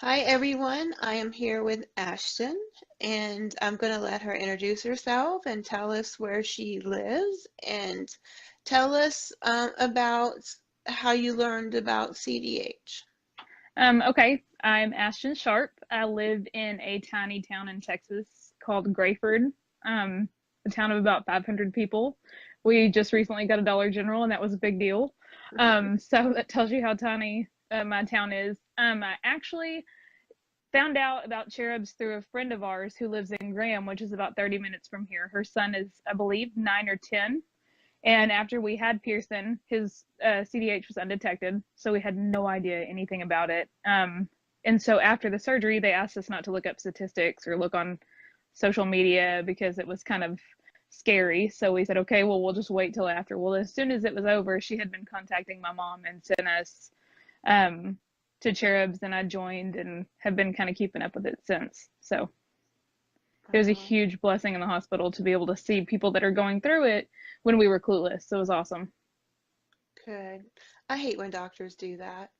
Hi everyone, I am here with Ashton and I'm going to let her introduce herself and tell us where she lives and tell us about how you learned about CDH. Okay, I'm Ashton Sharp. I live in a tiny town in Texas called Grayford, a town of about 500 people. We just recently got a Dollar General, and that was a big deal. So that tells you how tiny my town is. I actually found out about cherubs through a friend of ours who lives in Graham, which is about 30 minutes from here. Her son is, I believe, 9 or 10. And after we had Pearson, his CDH was undetected, so we had no idea anything about it. And so after the surgery, they asked us not to look up statistics or look on social media because it was kind of scary. So we said, okay, well, we'll just wait till after. Well, as soon as it was over, she had been contacting my mom and sent us um, to Cherubs, and I joined and have been kind of keeping up with it since. So it was a Oh, huge blessing in the hospital to be able to see people that are going through it when we were clueless. So it was awesome. good. I hate when doctors do that.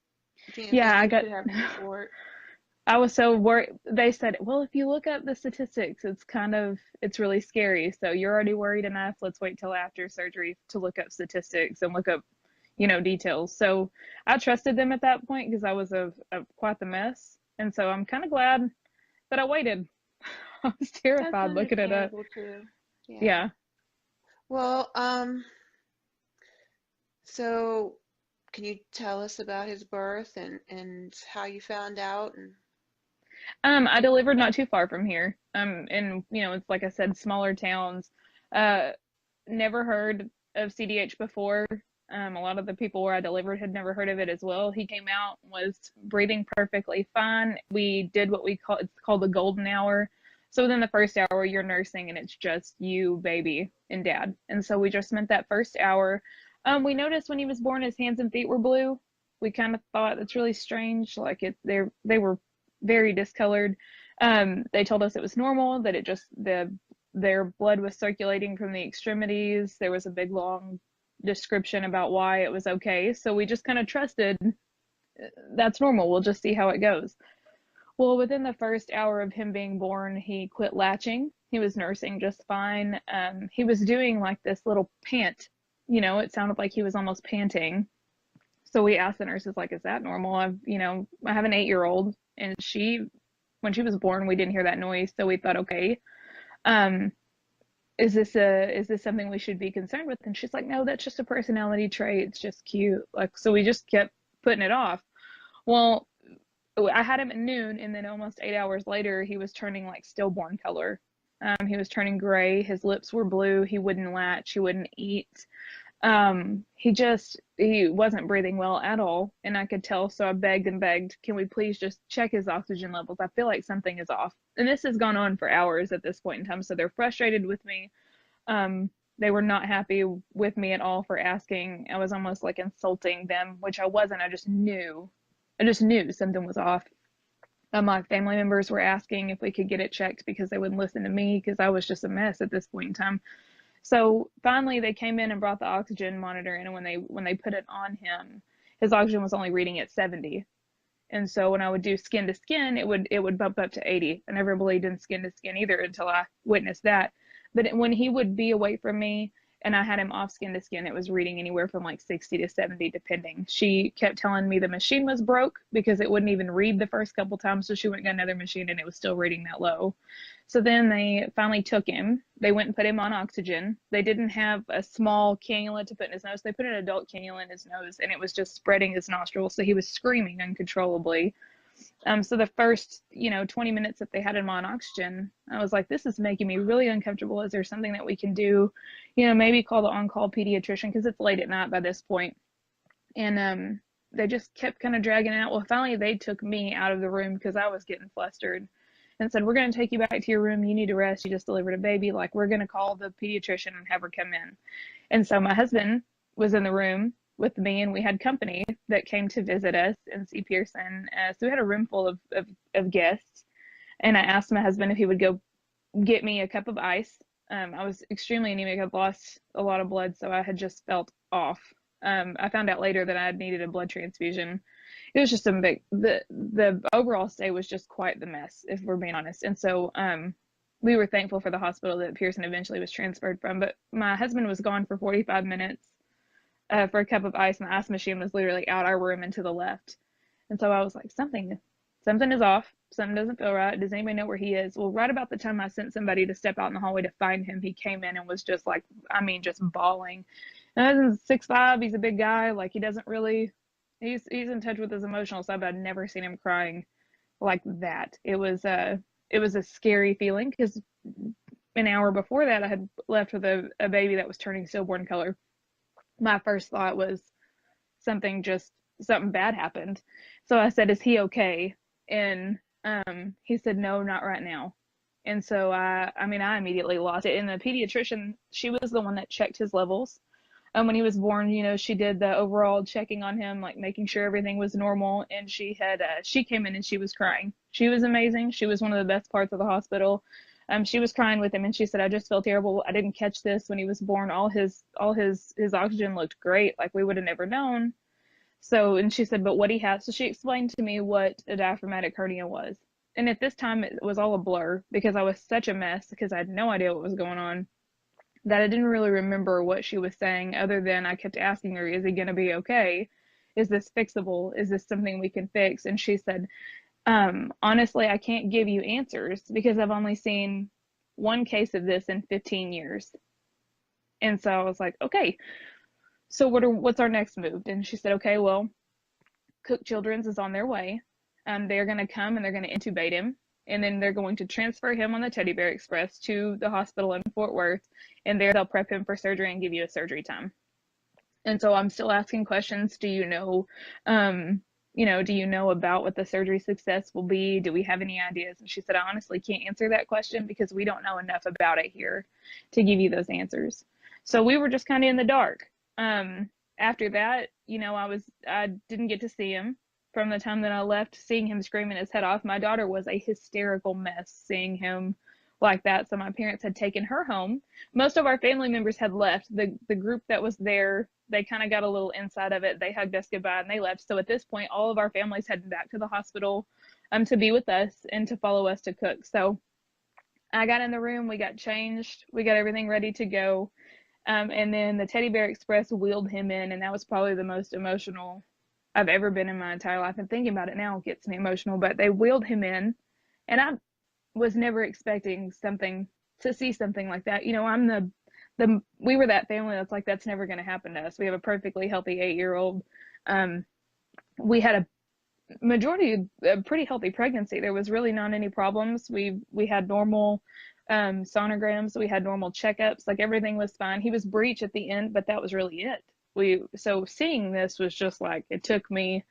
Yeah, Family should have support. I was so worried. They said, well, if you look up the statistics, it's really scary. So you're already worried enough. Let's wait till after surgery to look up statistics and look up, details. So I trusted them at that point because I was quite the mess. And so I'm kind of glad that I waited. I was That's terrified looking it up. understandable too. Yeah. Yeah. Well, so can you tell us about his birth and how you found out and I delivered not too far from here. And it's like I said, smaller towns. Uh, Never heard of CDH before. A lot of the people where I delivered had never heard of it as well. He came out, was breathing perfectly fine. We did what it's called the golden hour. So within the first hour, you're nursing and it's just you, baby, and dad. And so we just spent that first hour. We noticed when he was born, his hands and feet were blue. We kind of thought that's really strange. Like they were very discolored. They told us it was normal, that it just their blood was circulating from the extremities. There was a big long description about why it was okay. So we just kind of trusted that's normal. We'll just see how it goes. Well, within the first hour of him being born, he quit latching. He was nursing just fine. He was doing like this little pant. It sounded like he was almost panting. So we asked the nurses, like, is that normal? I have an 8-year-old, and when she was born, we didn't hear that noise. So we thought, okay, um, is this something we should be concerned with? And she's like, no, that's just a personality trait. It's just cute. Like, so we just kept putting it off. Well, I had him at noon, and then almost 8 hours later, he was turning like stillborn color. He was turning gray. His lips were blue. He wouldn't latch. He wouldn't eat. He wasn't breathing well at all, and I could tell. So I begged and begged, can we please just check his oxygen levels? I feel like something is off. And this has gone on for hours at this point in time. So they're frustrated with me. They were not happy with me at all for asking. I was almost like insulting them, which I wasn't. I just knew something was off. My family members were asking if we could get it checked because they wouldn't listen to me because I was just a mess at this point in time. So finally, they came in and brought the oxygen monitor in, and when they put it on him, his oxygen was only reading at 70. And so when I would do skin to skin, it would bump up to 80. I never believed in skin to skin either until I witnessed that. But when he would be away from me and I had him off skin to skin, it was reading anywhere from like 60 to 70 depending. She kept telling me the machine was broke because it wouldn't even read the first couple times, so she went and got another machine and it was still reading that low. So then they finally took him. They went and put him on oxygen. They didn't have a small cannula to put in his nose. They put an adult cannula in his nose, and it was just spreading his nostrils. So he was screaming uncontrollably. So the first, 20 minutes that they had him on oxygen, I was like, this is making me really uncomfortable. Is there something that we can do? Maybe call the on-call pediatrician because it's late at night by this point. And they just kept kind of dragging it out. Well, finally they took me out of the room because I was getting flustered and said, we're going to take you back to your room. You need to rest. You just delivered a baby. Like, we're going to call the pediatrician and have her come in. And so my husband was in the room with me, and we had company that came to visit us and see Pearson. So we had a room full of guests. And I asked my husband if he would go get me a cup of ice. I was extremely anemic. I'd lost a lot of blood, so I had just felt off. I found out later that I had needed a blood transfusion. it was just a big, the overall stay was just quite the mess, if we're being honest. And so we were thankful for the hospital that Pearson eventually was transferred from. But my husband was gone for 45 minutes for a cup of ice, and the ice machine was literally out our room and to the left. And so I was like, something is off. Something doesn't feel right. Does anybody know where he is? Well, right about the time I sent somebody to step out in the hallway to find him, he came in and was just like, I mean, just bawling. And he's 6'5", he's a big guy. Like, he doesn't really, he's in touch with his emotional side, but I'd never seen him crying like that. It was a scary feeling because an hour before that I had left with a baby that was turning stillborn color. My first thought was something bad happened. So I said, is he okay? And he said, no, not right now. And so I immediately lost it. And the pediatrician, she was the one that checked his levels. When he was born, she did the overall checking on him, like making sure everything was normal. And she came in and she was crying. She was amazing. She was one of the best parts of the hospital. She was crying with him, and she said, I just felt terrible. I didn't catch this when he was born. All his oxygen looked great. Like, we would have never known. So, and she said, but what he has, so she explained to me what a diaphragmatic hernia was. And at this time, it was all a blur because I was such a mess because I had no idea what was going on, that I didn't really remember what she was saying, other than I kept asking her, is he going to be okay? Is this fixable? Is this something we can fix? And she said, honestly, I can't give you answers because I've only seen one case of this in 15 years. And so I was like, okay, so what's our next move? And she said, okay, well, Cook Children's is on their way. They're going to come and they're going to intubate him. And then they're going to transfer him on the Teddy Bear Express to the hospital in Fort Worth. And there they'll prep him for surgery and give you a surgery time. And so I'm still asking questions. Do you know about what the surgery success will be? Do we have any ideas? And she said, I honestly can't answer that question because we don't know enough about it here to give you those answers. So we were just kind of in the dark. After that, I didn't get to see him. From the time that I left, seeing him screaming his head off, my daughter was a hysterical mess seeing him like that. So my parents had taken her home. Most of our family members had left. The group that was there, they kind of got a little inside of it. They hugged us goodbye and they left. So at this point, all of our families headed back to the hospital to be with us and to follow us to Cook. So I got in the room, we got changed, we got everything ready to go. And then the Teddy Bear Express wheeled him in, and that was probably the most emotional I've ever been in my entire life. And thinking about it now gets me emotional, but they wheeled him in, and I was never expecting to see something like that. We were that family that's like, that's never going to happen to us. We have a perfectly healthy 8-year-old. We had a pretty healthy pregnancy. There was really not any problems. We had normal sonograms. We had normal checkups. Like, everything was fine. He was breech at the end, but that was really it. So seeing this was just like, it took me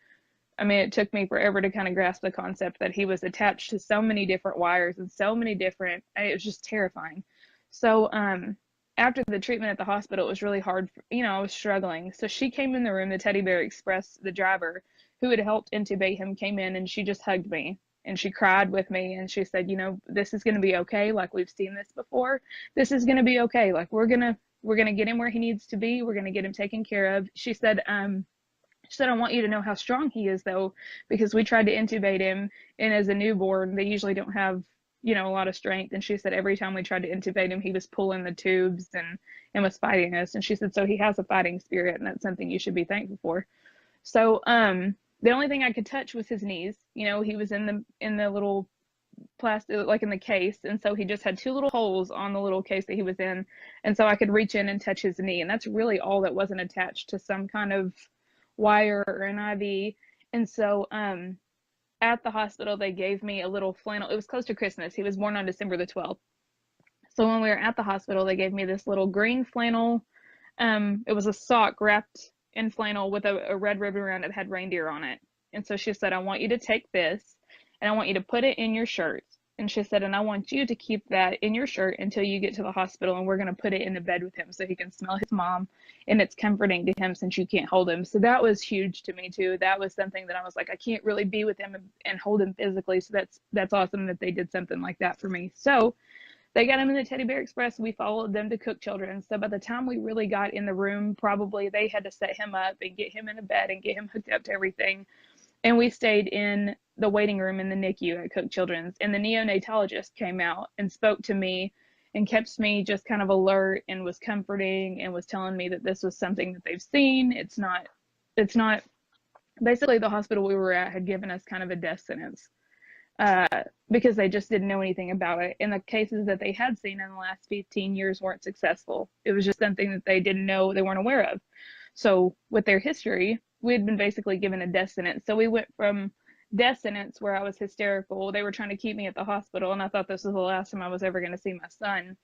forever to kind of grasp the concept that he was attached to so many different wires and so many different, it was just terrifying. So after the treatment at the hospital, it was really hard. I was struggling. So she came in the room, the Teddy Bear Express, the driver who had helped intubate him came in, and she just hugged me and she cried with me. And she said, this is going to be okay. Like, we've seen this before. This is going to be okay. Like, we're going to get him where he needs to be. We're going to get him taken care of. She said, I want you to know how strong he is, though, because we tried to intubate him, and as a newborn, they usually don't have, a lot of strength. And she said every time we tried to intubate him, he was pulling the tubes and was fighting us. And she said, so he has a fighting spirit, and that's something you should be thankful for. So the only thing I could touch was his knees. He was in the little plastic, like in the case, and so he just had 2 little holes on the little case that he was in, and so I could reach in and touch his knee, and that's really all that wasn't attached to some kind of wire or an IV. And so at the hospital, they gave me a little flannel. It was close to Christmas. He was born on December the 12th. So when we were at the hospital, they gave me this little green flannel. It was a sock wrapped in flannel with a red ribbon around it that had reindeer on it. And so she said, I want you to take this and I want you to put it in your shirt. And she said, and I want you to keep that in your shirt until you get to the hospital, and we're going to put it in the bed with him so he can smell his mom, and it's comforting to him since you can't hold him. So that was huge to me too. That was something that I was like, I can't really be with him and hold him physically. So that's awesome that they did something like that for me. So they got him in the Teddy Bear Express. We followed them to Cook Children. So by the time we really got in the room, probably they had to set him up and get him in a bed and get him hooked up to everything. And we stayed in the waiting room in the NICU at Cook Children's, and the neonatologist came out and spoke to me and kept me just kind of alert and was comforting and was telling me that this was something that they've seen. It's not basically the hospital we were at had given us kind of a death sentence, uh, because they just didn't know anything about it. And the cases that they had seen in the last 15 years weren't successful. It was just something that they didn't know, they weren't aware of. So with their history, we had been basically given a death sentence. So we went from death sentence where I was hysterical, they were trying to keep me at the hospital, and I thought this was the last time I was ever going to see my son,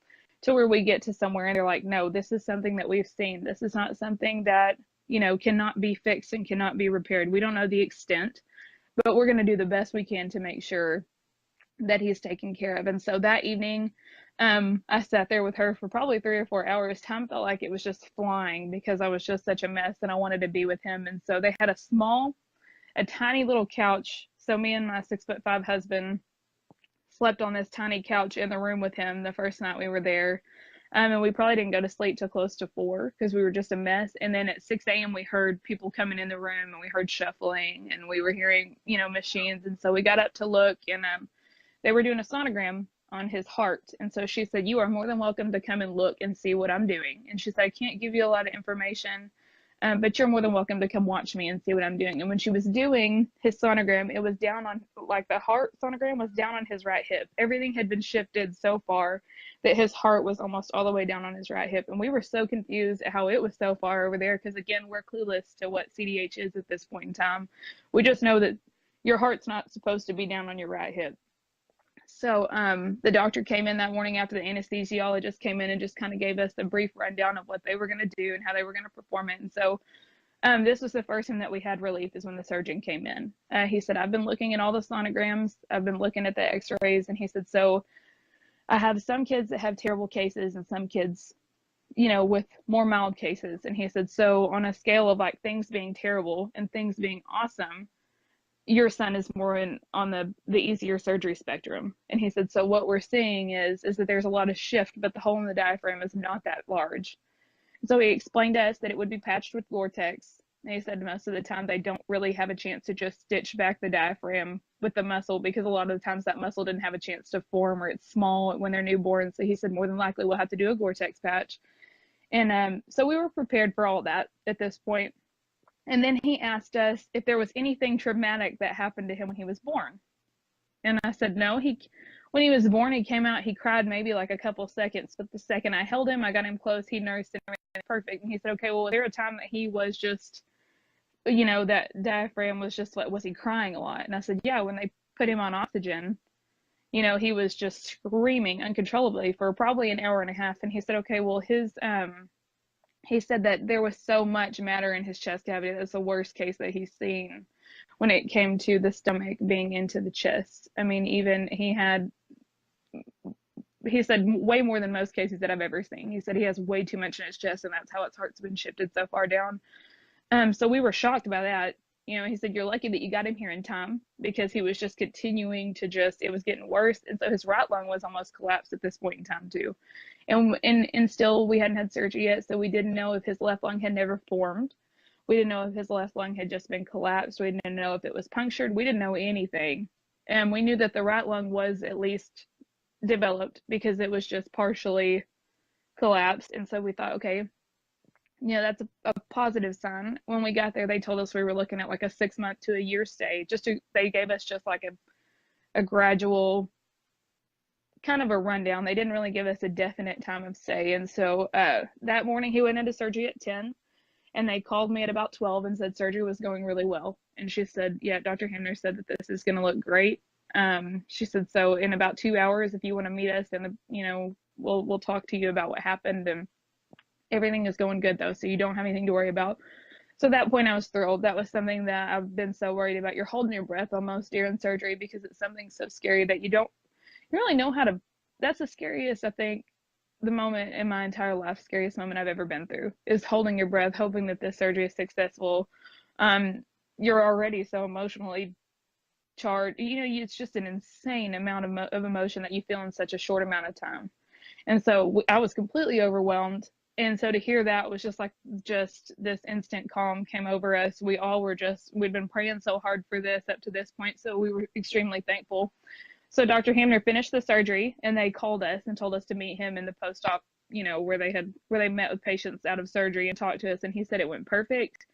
to where we get to somewhere and they're like, no, this is something that we've seen. This is not something that, cannot be fixed and cannot be repaired. We don't know the extent, but we're going to do the best we can to make sure that he's taken care of. And so that evening, I sat there with her for probably 3 or 4 hours. Time felt like it was just flying because I was just such a mess and I wanted to be with him. And so they had a tiny little couch. So me and my 6'5" husband slept on this tiny couch in the room with him the first night we were there. And we probably didn't go to sleep till close to 4 because we were just a mess. And then at 6 a.m. we heard people coming in the room and we heard shuffling and we were hearing, machines. And so we got up to look, and they were doing a sonogram on his heart. And so she said, you are more than welcome to come and look and see what I'm doing. And she said, I can't give you a lot of information, but you're more than welcome to come watch me and see what I'm doing. And when she was doing his sonogram, it was down on, like, the heart sonogram was down on his right hip. Everything had been shifted so far that his heart was almost all the way down on his right hip. And we were so confused at how it was so far over there because, again, we're clueless to what CDH is at this point in time. We just know that your heart's not supposed to be down on your right hip. So the doctor came in that morning after the anesthesiologist came in and just kind of gave us a brief rundown of what they were going to do and how they were going to perform it. And so this was the first time that we had relief, is when the surgeon came in. He said, I've been looking at all the sonograms, I've been looking at the x-rays, and he said, so I have some kids that have terrible cases and some kids, with more mild cases. And he said, so on a scale of like things being terrible and things being awesome, your son is more on the easier surgery spectrum. And he said, so what we're seeing is that there's a lot of shift, but the hole in the diaphragm is not that large. So he explained to us that it would be patched with Gore-Tex. And he said most of the time they don't really have a chance to just stitch back the diaphragm with the muscle, because a lot of the times that muscle didn't have a chance to form, or it's small when they're newborn. So he said more than likely we'll have to do a Gore-Tex patch. And so we were prepared for all that at this point. And then he asked us if there was anything traumatic that happened to him when he was born. And I said, no. When he was born, he came out, he cried maybe like a couple seconds, but the second I held him, I got him close, he nursed and everything perfect. And he said, okay, well, was there a time that he was just, that diaphragm was just like, was he crying a lot? And I said, yeah, when they put him on oxygen, he was just screaming uncontrollably for probably an hour and a half. And he said, okay, well, he said that there was so much matter in his chest cavity. That's the worst case that he's seen when it came to the stomach being into the chest. I mean, even he said way more than most cases that I've ever seen. He said he has way too much in his chest, and that's how his heart's been shifted so far down. So we were shocked by that. He said, you're lucky that you got him here in time, because he was just continuing to it was getting worse. And so his right lung was almost collapsed at this point in time too. And still we hadn't had surgery yet. So we didn't know if his left lung had never formed. We didn't know if his left lung had just been collapsed. We didn't know if it was punctured. We didn't know anything. And we knew that the right lung was at least developed because it was just partially collapsed. And so we thought, okay, that's a positive sign. When we got there, they told us we were looking at like a 6-month to a year stay. They gave us just like a gradual kind of a rundown. They didn't really give us a definite time of stay. And so that morning he went into surgery at 10, and they called me at about 12 and said surgery was going really well. And she said, yeah, Dr. Hamner said that this is going to look great. She said, so in about 2 hours, if you want to meet us, and we'll talk to you about what happened, and everything is going good though, so you don't have anything to worry about. So at that point I was thrilled. That was something that I've been so worried about. You're holding your breath almost during surgery because it's something so scary that you don't really know how to. That's the scariest, I think, the moment in my entire life, scariest moment I've ever been through, is holding your breath, hoping that this surgery is successful. You're already so emotionally charged. It's just an insane amount of emotion that you feel in such a short amount of time. And so I was completely overwhelmed. And so to hear that was just like, just this instant calm came over us. We all were just, we'd been praying so hard for this up to this point, so we were extremely thankful. So Dr. Hamner finished the surgery, and they called us and told us to meet him in the post-op, where they met with patients out of surgery and talked to us. And he said it went perfect.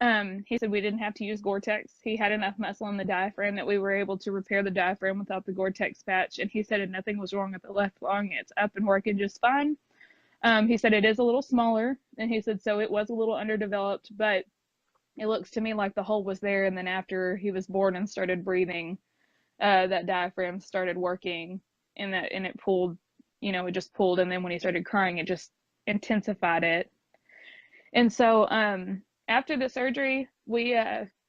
He said we didn't have to use Gore-Tex. He had enough muscle in the diaphragm that we were able to repair the diaphragm without the Gore-Tex patch. And he said nothing was wrong with the left lung. It's up and working just fine. He said it is a little smaller, and he said so it was a little underdeveloped, but it looks to me like the hole was there. And then after he was born and started breathing, that diaphragm started working, and it pulled, it just pulled. And then when he started crying, it just intensified it. And so after the surgery, we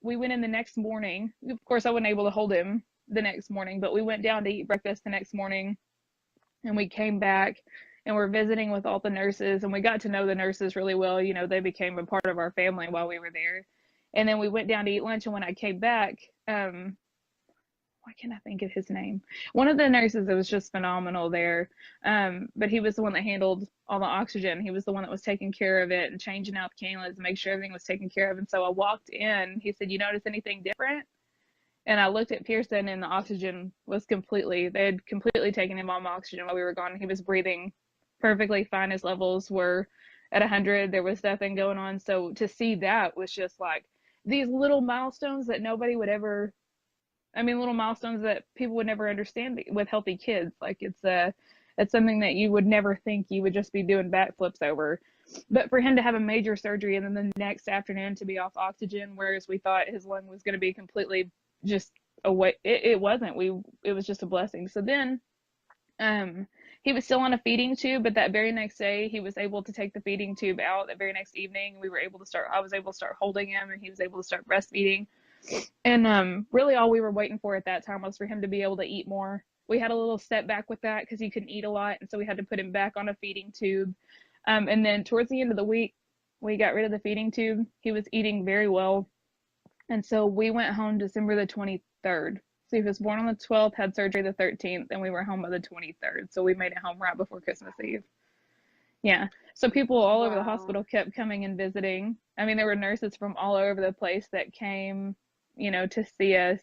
went in the next morning. Of course, I wasn't able to hold him the next morning, but we went down to eat breakfast the next morning, and we came back and we're visiting with all the nurses, and we got to know the nurses really well. They became a part of our family while we were there. And then we went down to eat lunch, and when I came back, why can't I think of his name? One of the nurses that was just phenomenal there. But he was the one that handled all the oxygen. He was the one that was taking care of it and changing out the cannulas to make sure everything was taken care of. And so I walked in, he said, "You notice anything different?" And I looked at Pearson, and the oxygen was they had completely taken him off oxygen while we were gone. He was breathing perfectly fine. His levels were at 100. There was nothing going on. So to see that was just like these little milestones that nobody would ever, little milestones that people would never understand with healthy kids. Like it's something that you would never think you would just be doing backflips over. But for him to have a major surgery and then the next afternoon to be off oxygen, whereas we thought his lung was going to be completely just away, it wasn't. It was just a blessing. So then he was still on a feeding tube, but that very next day he was able to take the feeding tube out. That very next evening I was able to start holding him, and he was able to start breastfeeding. And really all we were waiting for at that time was for him to be able to eat more. We had a little setback with that because he couldn't eat a lot, and so we had to put him back on a feeding tube. And then towards the end of the week, we got rid of the feeding tube. He was eating very well. And so we went home December the 23rd. So he was born on the 12th, had surgery the 13th, and we were home by the 23rd. So we made it home right before Christmas Eve. Yeah. So people all over the hospital kept coming and visiting. There were nurses from all over the place that came, to see us.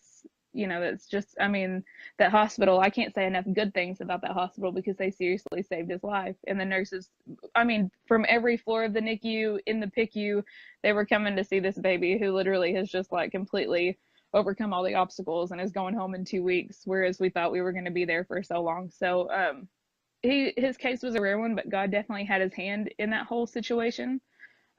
That's just, that hospital, I can't say enough good things about that hospital because they seriously saved his life. And the nurses, from every floor of the NICU, in the PICU, they were coming to see this baby who literally has just like completely overcome all the obstacles and is going home in 2 weeks, whereas we thought we were going to be there for so long. So his case was a rare one, but God definitely had his hand in that whole situation.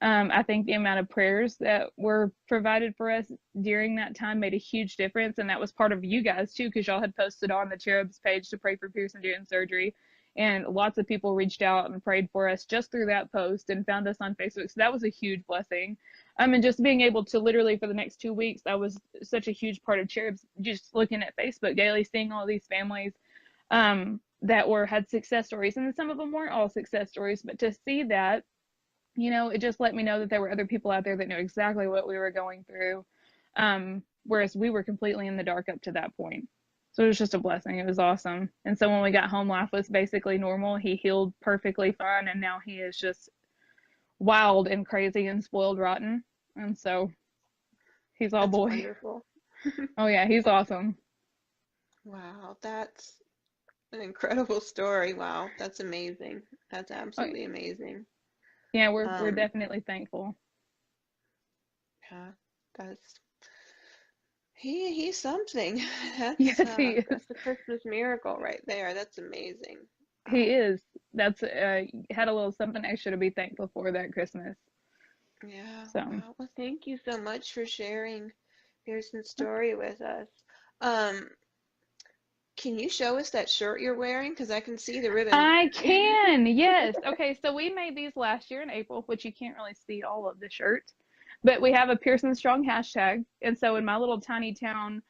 I think the amount of prayers that were provided for us during that time made a huge difference. And that was part of you guys too, because y'all had posted on the Cherubs page to pray for Pearson during surgery. And lots of people reached out and prayed for us just through that post and found us on Facebook. So that was a huge blessing. And just being able to literally for the next 2 weeks, that was such a huge part of Cherubs, just looking at Facebook daily, seeing all these families that had success stories. And some of them weren't all success stories, but to see that, it just let me know that there were other people out there that knew exactly what we were going through, whereas we were completely in the dark up to that point. So it was just a blessing. It was awesome. And so when we got home, life was basically normal. He healed perfectly fine, and now he is just wild and crazy and spoiled rotten. And so he's all boy. Wonderful. Oh yeah, he's awesome. Wow, that's an incredible story. Wow, that's amazing. That's absolutely amazing. Yeah, we're definitely thankful. Yeah, he's something. Yes, he is. That's a Christmas miracle right there. That's amazing. He is. That's had a little something extra to be thankful for that Christmas. Yeah. So. Wow. Well, thank you so much for sharing Pearson's story with us. Can you show us that shirt you're wearing? Because I can see the ribbon. I can, yes. Okay, so we made these last year in April, which you can't really see all of the shirt, but we have a Pearson Strong hashtag. And so in my little tiny town,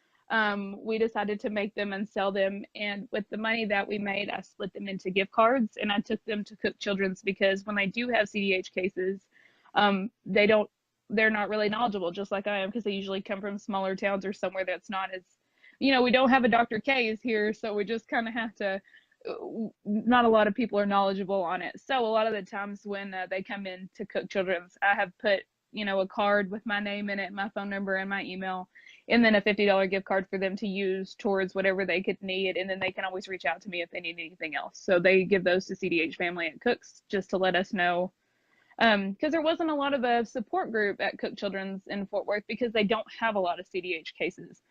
we decided to make them and sell them. And with the money that we made, I split them into gift cards, and I took them to Cook Children's because when they do have CDH cases, they're not really knowledgeable, just like I am, because they usually come from smaller towns or somewhere that's not as, we don't have a Dr. K's here, so we just kind of have to, not a lot of people are knowledgeable on it. So a lot of the times when they come in to Cook Children's, I have put, a card with my name in it, my phone number, and my email, and then a $50 gift card for them to use towards whatever they could need. And then they can always reach out to me if they need anything else. So they give those to CDH Family at Cooks just to let us know. Because there wasn't a lot of a support group at Cook Children's in Fort Worth because they don't have a lot of CDH cases.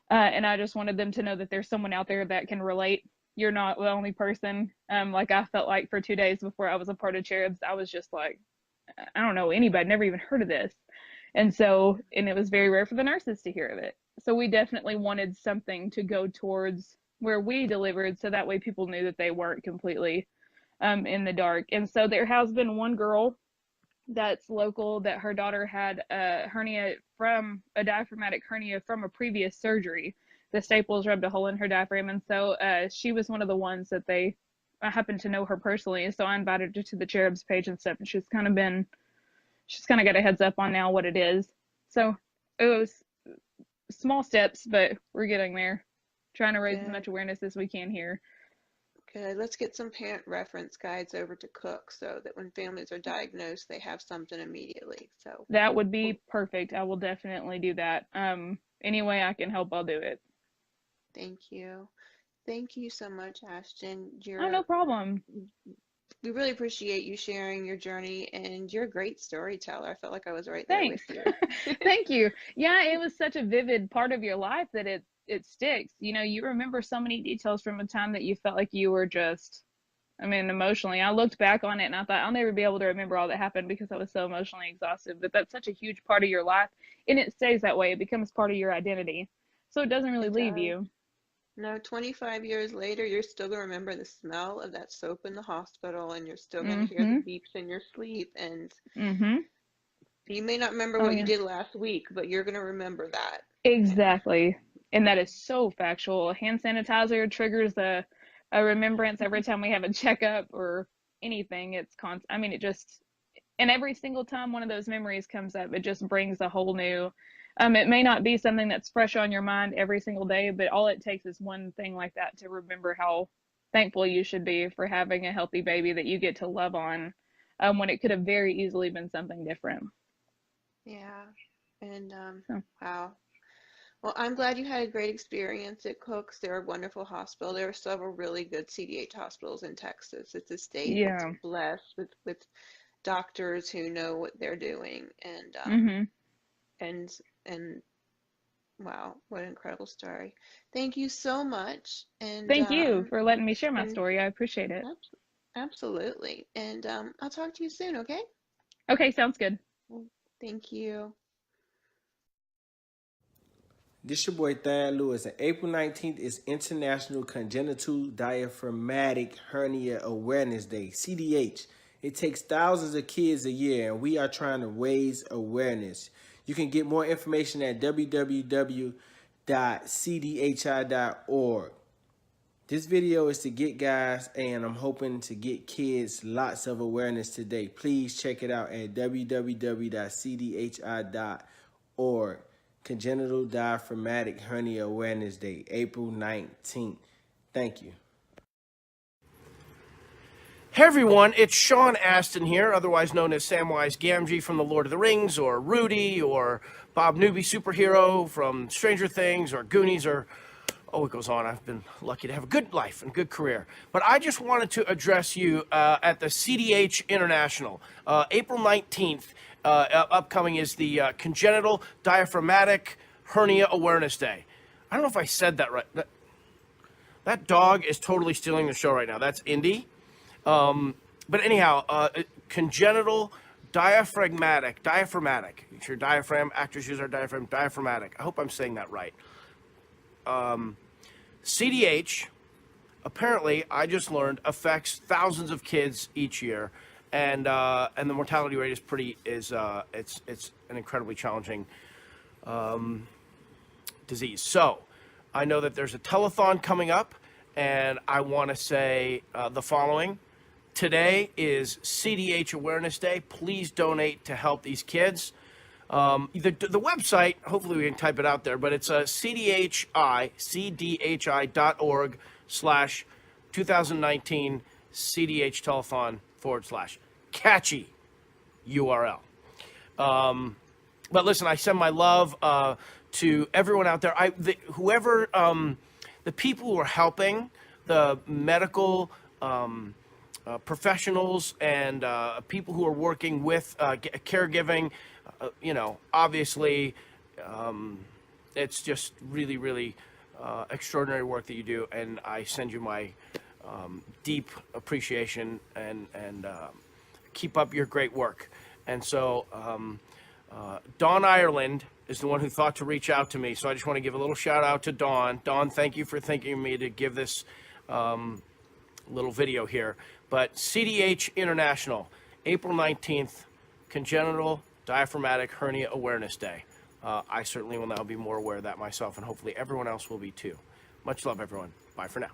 And I just wanted them to know that there's someone out there that can relate. You're not the only person. Like I felt like for 2 days before I was a part of Cherubs, I was just like, I don't know anybody, never even heard of this. And it was very rare for the nurses to hear of it. So we definitely wanted something to go towards where we delivered, so that way people knew that they weren't completely in the dark. And so there has been one girl that's local that her daughter had a diaphragmatic hernia from a previous surgery. The staples rubbed a hole in her diaphragm, and so she was one of the ones that I happened to know her personally, so I invited her to the Cherubs page and stuff, and she's kind of got a heads up on now what it is. So it was small steps, but we're getting there, trying to raise as much awareness as we can here. Good. Let's get some parent reference guides over to Cook so that when families are diagnosed, they have something immediately. So that would be perfect. I will definitely do that. Any way I can help, I'll do it. Thank you. Thank you so much, Ashtin. Oh, no problem. We really appreciate you sharing your journey, and you're a great storyteller. I felt like I was right there with you. Thank you. Yeah, it was such a vivid part of your life that it sticks. You remember so many details from a time that you felt like you were just, emotionally. I looked back on it and I thought I'll never be able to remember all that happened because I was so emotionally exhausted. But that's such a huge part of your life, and it stays that way. It becomes part of your identity. So it doesn't really leave you. No, 25 years later, you're still going to remember the smell of that soap in the hospital, and you're still going to hear the beeps in your sleep. And you may not remember what you did last week, but you're going to remember that. Exactly. And that is so factual. Hand sanitizer triggers a remembrance every time we have a checkup or anything. It's and every single time one of those memories comes up, it just brings a whole new, it may not be something that's fresh on your mind every single day, but all it takes is one thing like that to remember how thankful you should be for having a healthy baby that you get to love on, when it could have very easily been something different. Yeah. And wow. Well, I'm glad you had a great experience at Cook's. They're a wonderful hospital. There are several really good CDH hospitals in Texas. It's a state that's blessed with doctors who know what they're doing. And wow, what an incredible story. Thank you so much. And thank you for letting me share my story. I appreciate it. Absolutely. And I'll talk to you soon, okay? Okay, sounds good. Thank you. This your boy Thad Lewis, and April 19th is International Congenital Diaphragmatic Hernia Awareness Day, CDH. It takes thousands of kids a year, and we are trying to raise awareness. You can get more information at www.cdhi.org. This video is to get guys, and I'm hoping to get kids lots of awareness today. Please check it out at www.cdhi.org. Congenital Diaphragmatic Hernia Awareness Day, April 19th. Thank you. Hey everyone, it's Sean Ashtin here, otherwise known as Samwise Gamgee from The Lord of the Rings, or Rudy, or Bob Newby Superhero from Stranger Things, or Goonies, or it goes on. I've been lucky to have a good life and good career. But I just wanted to address you at the CDH International. April 19th, upcoming is the Congenital Diaphragmatic Hernia Awareness Day. I don't know if I said that right. That dog is totally stealing the show right now. That's Indy. But anyhow, congenital diaphragmatic. It's your diaphragm. Actors use our diaphragm. Diaphragmatic. I hope I'm saying that right. CDH, apparently, I just learned, affects thousands of kids each year, and the mortality rate is it's an incredibly challenging disease. So, I know that there's a telethon coming up, and I want to say the following. Today is CDH Awareness Day. Please donate to help these kids. The website, hopefully we can type it out there, but it's cdhi.org/ 2019 CDH Telethon / catchy URL. But listen, I send my love to everyone out there. The people who are helping, the medical professionals and people who are working with caregiving, obviously, it's just really, really extraordinary work that you do, and I send you my deep appreciation and keep up your great work. And so Dawn Ireland is the one who thought to reach out to me, so I just want to give a little shout out to Dawn. Dawn, thank you for thinking of me to give this little video here. But CDH International, April 19th, Congenital Diaphragmatic Hernia Awareness Day. I certainly will now be more aware of that myself, and hopefully everyone else will be too. Much love, everyone. Bye for now.